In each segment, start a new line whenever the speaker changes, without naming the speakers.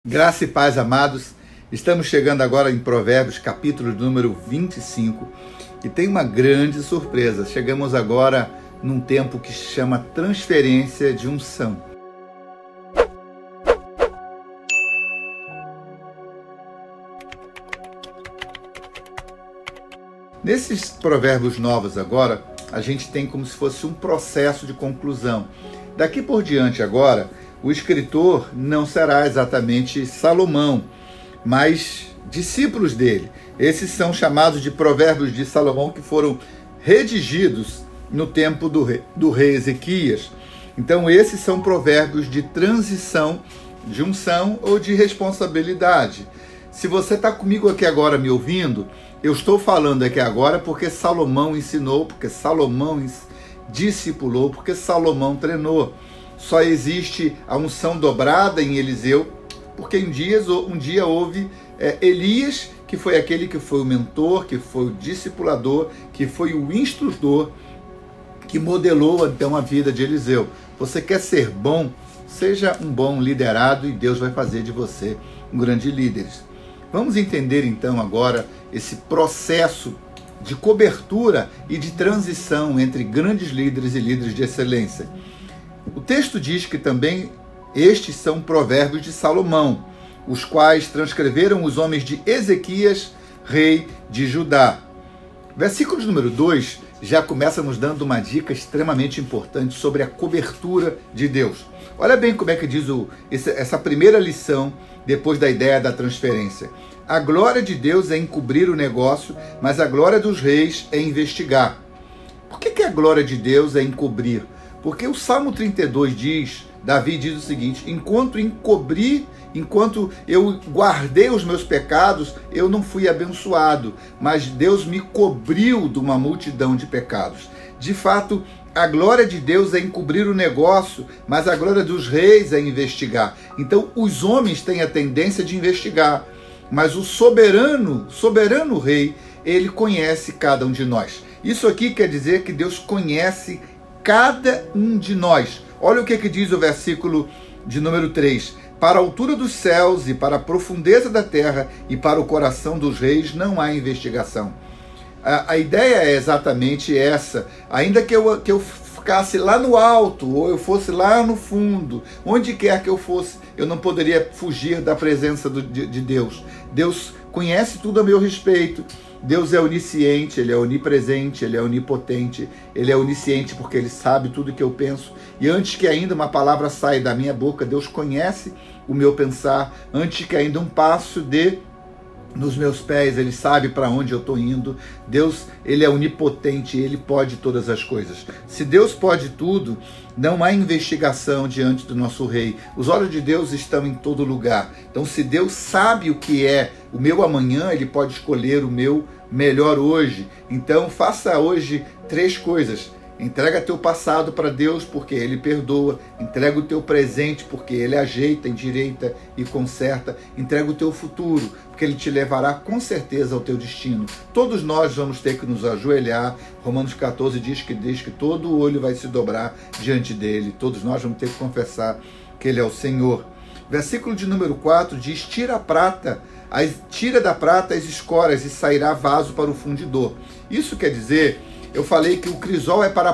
Graça e paz, amados. Estamos chegando agora em Provérbios, capítulo número 25, e tem uma grande surpresa. Chegamos agora num tempo que se chama transferência de unção. Nesses provérbios novos agora, a gente tem como se fosse um processo de conclusão. Daqui por diante agora, o escritor não será exatamente Salomão, mas discípulos dele. Esses são chamados de provérbios de Salomão, que foram redigidos no tempo do rei Ezequias. Então esses são provérbios de transição, de unção ou de responsabilidade. Se você está comigo aqui agora me ouvindo, eu estou falando aqui agora porque Salomão ensinou, porque Salomão discipulou, porque Salomão treinou. Só existe a unção dobrada em Eliseu, porque um dia houve Elias, que foi aquele que foi o mentor, que foi o discipulador, que foi o instrutor, que modelou então a vida de Eliseu. Você quer ser bom? Seja um bom liderado e Deus vai fazer de você um grande líder. Vamos entender então agora esse processo de cobertura e de transição entre grandes líderes e líderes de excelência. O texto diz que também estes são provérbios de Salomão, os quais transcreveram os homens de Ezequias, rei de Judá. Versículo número 2 já começa nos dando uma dica extremamente importante sobre a cobertura de Deus. Olha bem como é que diz essa primeira lição depois da ideia da transferência. A glória de Deus é encobrir o negócio, mas a glória dos reis é investigar. Por que a glória de Deus é encobrir? Porque o Salmo 32 Davi diz o seguinte: enquanto eu guardei os meus pecados, eu não fui abençoado, mas Deus me cobriu de uma multidão de pecados. De fato, a glória de Deus é encobrir o negócio, mas a glória dos reis é investigar. Então, os homens têm a tendência de investigar, mas o soberano rei, ele conhece cada um de nós. Isso aqui quer dizer que Deus conhece cada um de nós. Olha o que diz o versículo de número 3. Para a altura dos céus e para a profundeza da terra e para o coração dos reis não há investigação. A ideia é exatamente essa. Ainda que eu ficasse lá no alto, ou eu fosse lá no fundo, onde quer que eu fosse, eu não poderia fugir da presença de Deus. Deus conhece tudo a meu respeito. Deus é onisciente, Ele é onipresente, Ele é onipotente, Ele é onisciente porque Ele sabe tudo que eu penso. E antes que ainda uma palavra saia da minha boca, Deus conhece o meu pensar. Antes que ainda um passo dê nos meus pés, Ele sabe para onde eu estou indo. Deus, Ele é onipotente, Ele pode todas as coisas. Se Deus pode tudo, não há investigação diante do nosso rei. Os olhos de Deus estão em todo lugar. Então, se Deus sabe o que é o meu amanhã, Ele pode escolher o meu melhor hoje. Então, faça hoje 3 coisas. Entrega teu passado para Deus, porque Ele perdoa. Entrega o teu presente, porque Ele ajeita, endireita e conserta. Entrega o teu futuro, porque Ele te levará com certeza ao teu destino. Todos nós vamos ter que nos ajoelhar. Romanos 14 diz que todo olho vai se dobrar diante dEle. Todos nós vamos ter que confessar que Ele é o Senhor. Versículo de número 4 diz: tira da prata as escórias e sairá vaso para o fundidor. Isso quer dizer... Eu falei que o crisol é para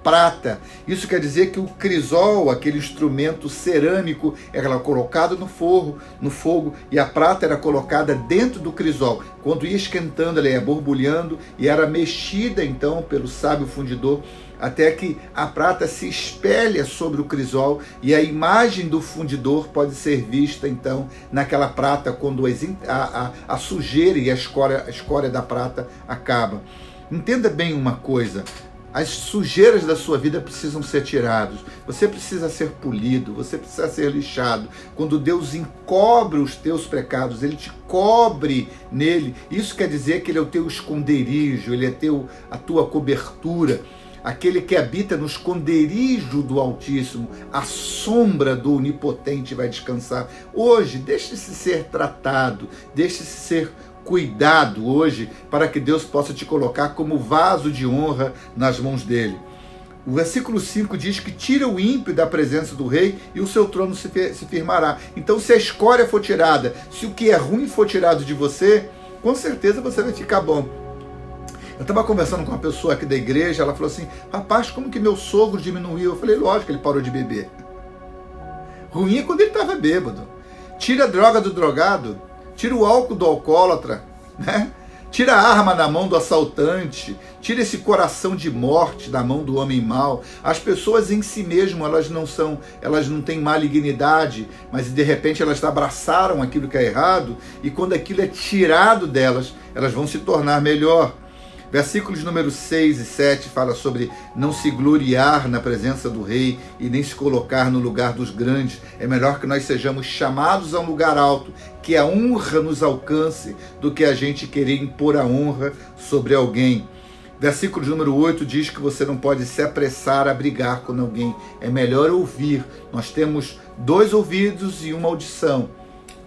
prata. Isso quer dizer que o crisol, aquele instrumento cerâmico, era colocado no fogo, e a prata era colocada dentro do crisol. Quando ia esquentando, ela ia borbulhando e era mexida então pelo sábio fundidor, até que a prata se espelha sobre o crisol e a imagem do fundidor pode ser vista então naquela prata quando a sujeira e a escória da prata acaba. Entenda bem uma coisa: as sujeiras da sua vida precisam ser tiradas. Você precisa ser polido, você precisa ser lixado. Quando Deus encobre os teus pecados, Ele te cobre nele. Isso quer dizer que Ele é o teu esconderijo, Ele é a tua cobertura. Aquele que habita no esconderijo do Altíssimo, a sombra do Onipotente vai descansar. Hoje, deixe-se ser tratado, deixe-se ser cuidado hoje, para que Deus possa te colocar como vaso de honra nas mãos dele. O versículo 5 diz que tira o ímpio da presença do rei e o seu trono se firmará. Então, se a escória for tirada, se o que é ruim for tirado de você, com certeza você vai ficar bom. Eu estava conversando com uma pessoa aqui da igreja, ela falou assim, rapaz, como que meu sogro diminuiu? Eu falei, lógico, ele parou de beber. Ruim é quando ele estava bêbado. Tira a droga do drogado, tira o álcool do alcoólatra, né? Tira a arma da mão do assaltante, tira esse coração de morte da mão do homem mau. As pessoas em si mesmo, elas não têm malignidade, mas de repente elas abraçaram aquilo que é errado, e quando aquilo é tirado delas, elas vão se tornar melhor. Versículos número 6 e 7 fala sobre não se gloriar na presença do rei e nem se colocar no lugar dos grandes. É melhor que nós sejamos chamados a um lugar alto, que a honra nos alcance, do que a gente querer impor a honra sobre alguém. Versículo número 8 diz que você não pode se apressar a brigar com alguém. É melhor ouvir. Nós temos 2 ouvidos e uma audição.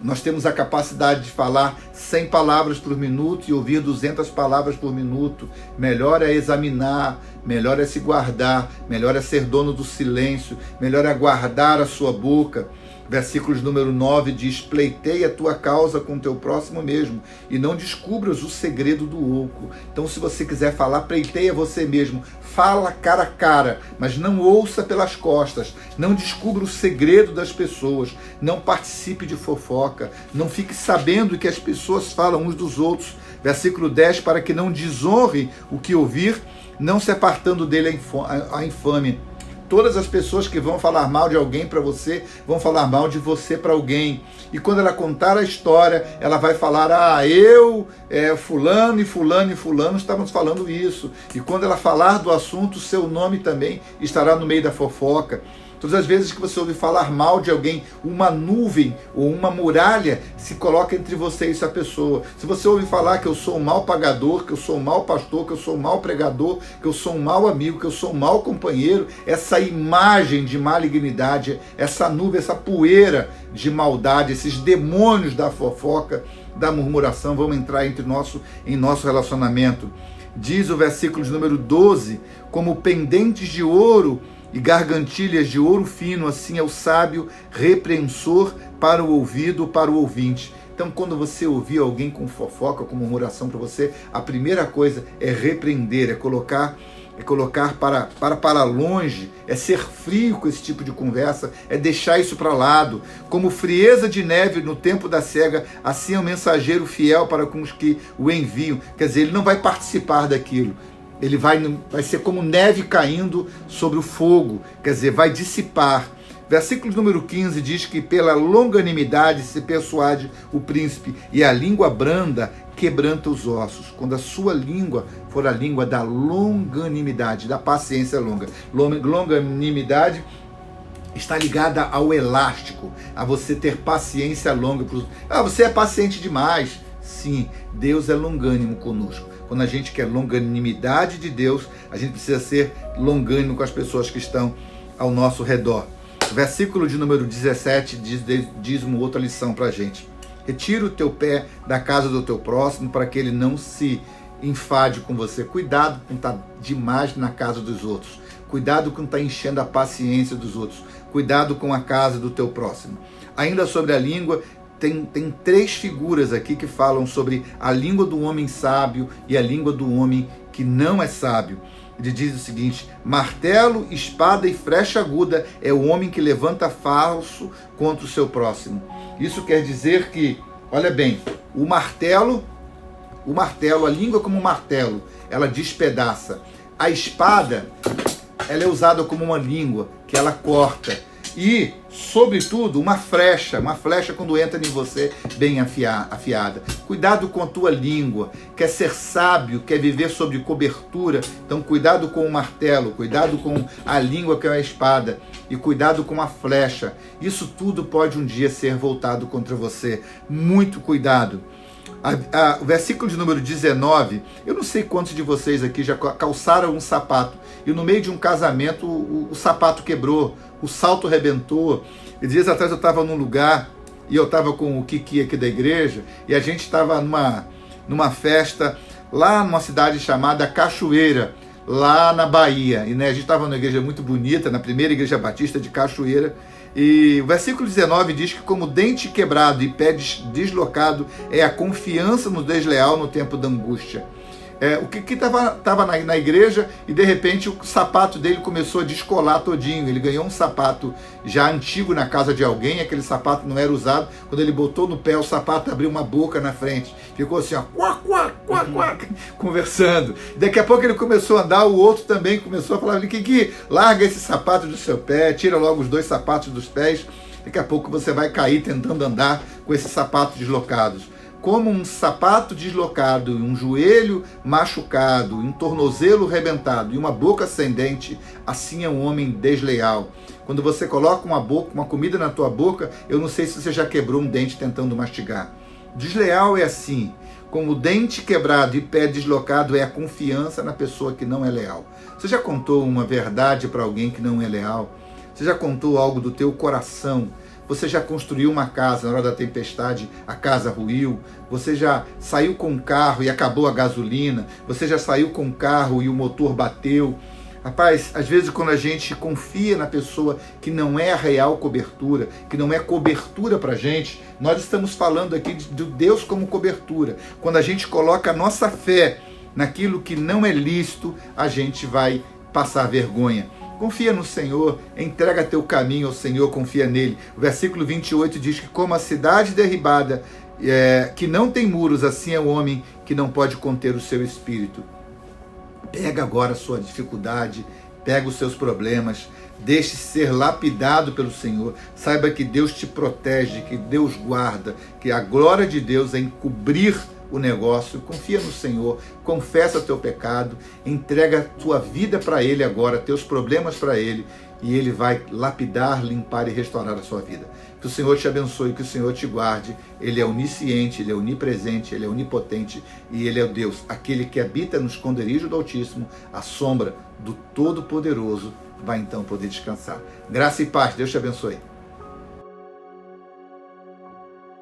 Nós temos a capacidade de falar 100 palavras por minuto e ouvir 200 palavras por minuto. Melhor é examinar, melhor é se guardar, melhor é ser dono do silêncio, melhor é guardar a sua boca. Versículos número 9 diz, pleiteia a tua causa com o teu próximo mesmo e não descubras o segredo do outro. Então, se você quiser falar, pleiteia você mesmo. Fala cara a cara, mas não ouça pelas costas. Não descubra o segredo das pessoas. Não participe de fofoca. Não fique sabendo o que as pessoas falam uns dos outros. Versículo 10, para que não desonre o que ouvir, não se apartando dele a infâmia. Todas as pessoas que vão falar mal de alguém para você, vão falar mal de você para alguém. E quando ela contar a história, ela vai falar, eu, fulano e fulano e fulano estávamos falando isso. E quando ela falar do assunto, seu nome também estará no meio da fofoca. Todas as vezes que você ouve falar mal de alguém, uma nuvem ou uma muralha se coloca entre você e essa pessoa. Se você ouve falar que eu sou um mau pagador, que eu sou um mau pastor, que eu sou um mau pregador, que eu sou um mau amigo, que eu sou um mau companheiro, essa imagem de malignidade, essa nuvem, essa poeira de maldade, esses demônios da fofoca, da murmuração vão entrar em nosso relacionamento. Diz o versículo de número 12, como pendentes de ouro e gargantilhas de ouro fino, assim é o sábio repreensor para o ouvido, para o ouvinte. Então, quando você ouvir alguém com fofoca, com murmuração para você, a primeira coisa é repreender, é colocar para longe, é ser frio com esse tipo de conversa, é deixar isso para lado. Como frieza de neve no tempo da cega, assim é o mensageiro fiel para com os que o enviam. Quer dizer, ele não vai participar daquilo. Ele vai ser como neve caindo sobre o fogo, quer dizer, vai dissipar. Versículo número 15 diz que pela longanimidade se persuade o príncipe, e a língua branda quebranta os ossos. Quando a sua língua for a língua da longanimidade, da paciência longa. Longanimidade está ligada ao elástico, a você ter paciência longa. Você é paciente demais. Sim, Deus é longânimo conosco. Quando a gente quer longanimidade de Deus, a gente precisa ser longânimo com as pessoas que estão ao nosso redor. Versículo de número 17 diz uma outra lição para a gente. Retira o teu pé da casa do teu próximo para que ele não se enfade com você. Cuidado com estar demais na casa dos outros. Cuidado com estar enchendo a paciência dos outros. Cuidado com a casa do teu próximo. Ainda sobre a língua, tem 3 figuras aqui que falam sobre a língua do homem sábio e a língua do homem que não é sábio. Ele diz o seguinte: martelo, espada e flecha aguda é o homem que levanta falso contra o seu próximo. Isso quer dizer que, olha bem, o martelo, a língua como um martelo, ela despedaça. A espada, ela é usada como uma língua, que ela corta. E, sobretudo, uma flecha quando entra em você bem afiada. Cuidado com a tua língua. Quer ser sábio, quer viver sob cobertura, então cuidado com o martelo, cuidado com a língua que é a espada, e cuidado com a flecha. Isso tudo pode um dia ser voltado contra você. Muito cuidado. O versículo de número 19, eu não sei quantos de vocês aqui já calçaram um sapato e no meio de um casamento o sapato quebrou, o salto arrebentou. E dias atrás eu estava num lugar e eu estava com o Kiki aqui da igreja e a gente estava numa festa lá numa cidade chamada Cachoeira. lá na Bahia. E, né, a gente estava numa igreja muito bonita, na primeira igreja batista de Cachoeira. E o versículo 19 diz que como dente quebrado e pé deslocado é a confiança no desleal no tempo da angústia. O que estava na igreja e de repente o sapato dele começou a descolar todinho. Ele ganhou um sapato já antigo na casa de alguém, aquele sapato não era usado. Quando ele botou no pé, o sapato abriu uma boca na frente. Ficou assim, ó, quac, quac, quac, quac, conversando. Daqui a pouco ele começou a andar, o outro também começou a falar, que larga esse sapato do seu pé, tira logo os 2 sapatos dos pés. Daqui a pouco você vai cair tentando andar com esses sapatos deslocados. Como um sapato deslocado, um joelho machucado, um tornozelo rebentado e uma boca sem dente, assim é um homem desleal. Quando você coloca uma comida na tua boca, eu não sei se você já quebrou um dente tentando mastigar. Desleal é assim, como dente quebrado e pé deslocado é a confiança na pessoa que não é leal. Você já contou uma verdade para alguém que não é leal? Você já contou algo do teu coração? Você já construiu uma casa, na hora da tempestade a casa ruiu? Você já saiu com o carro e acabou a gasolina? Você já saiu com o carro e o motor bateu? Rapaz, às vezes quando a gente confia na pessoa que não é a real cobertura, que não é cobertura pra gente, nós estamos falando aqui de Deus como cobertura. Quando a gente coloca a nossa fé naquilo que não é lícito, a gente vai passar vergonha. Confia no Senhor, entrega teu caminho ao Senhor, confia nele. O versículo 28 diz que como a cidade derribada, que não tem muros, assim é o homem que não pode conter o seu espírito. Pega agora a sua dificuldade, pega os seus problemas, deixe ser lapidado pelo Senhor. Saiba que Deus te protege, que Deus guarda, que a glória de Deus é encobrir o negócio. Confia no Senhor, confessa teu pecado, entrega a tua vida para Ele agora, teus problemas para Ele, e Ele vai lapidar, limpar e restaurar a sua vida. Que o Senhor te abençoe, que o Senhor te guarde. Ele é onisciente, Ele é onipresente, Ele é onipotente e Ele é o Deus, aquele que habita no esconderijo do Altíssimo, a sombra do Todo-Poderoso vai então poder descansar. Graça e paz, Deus te abençoe.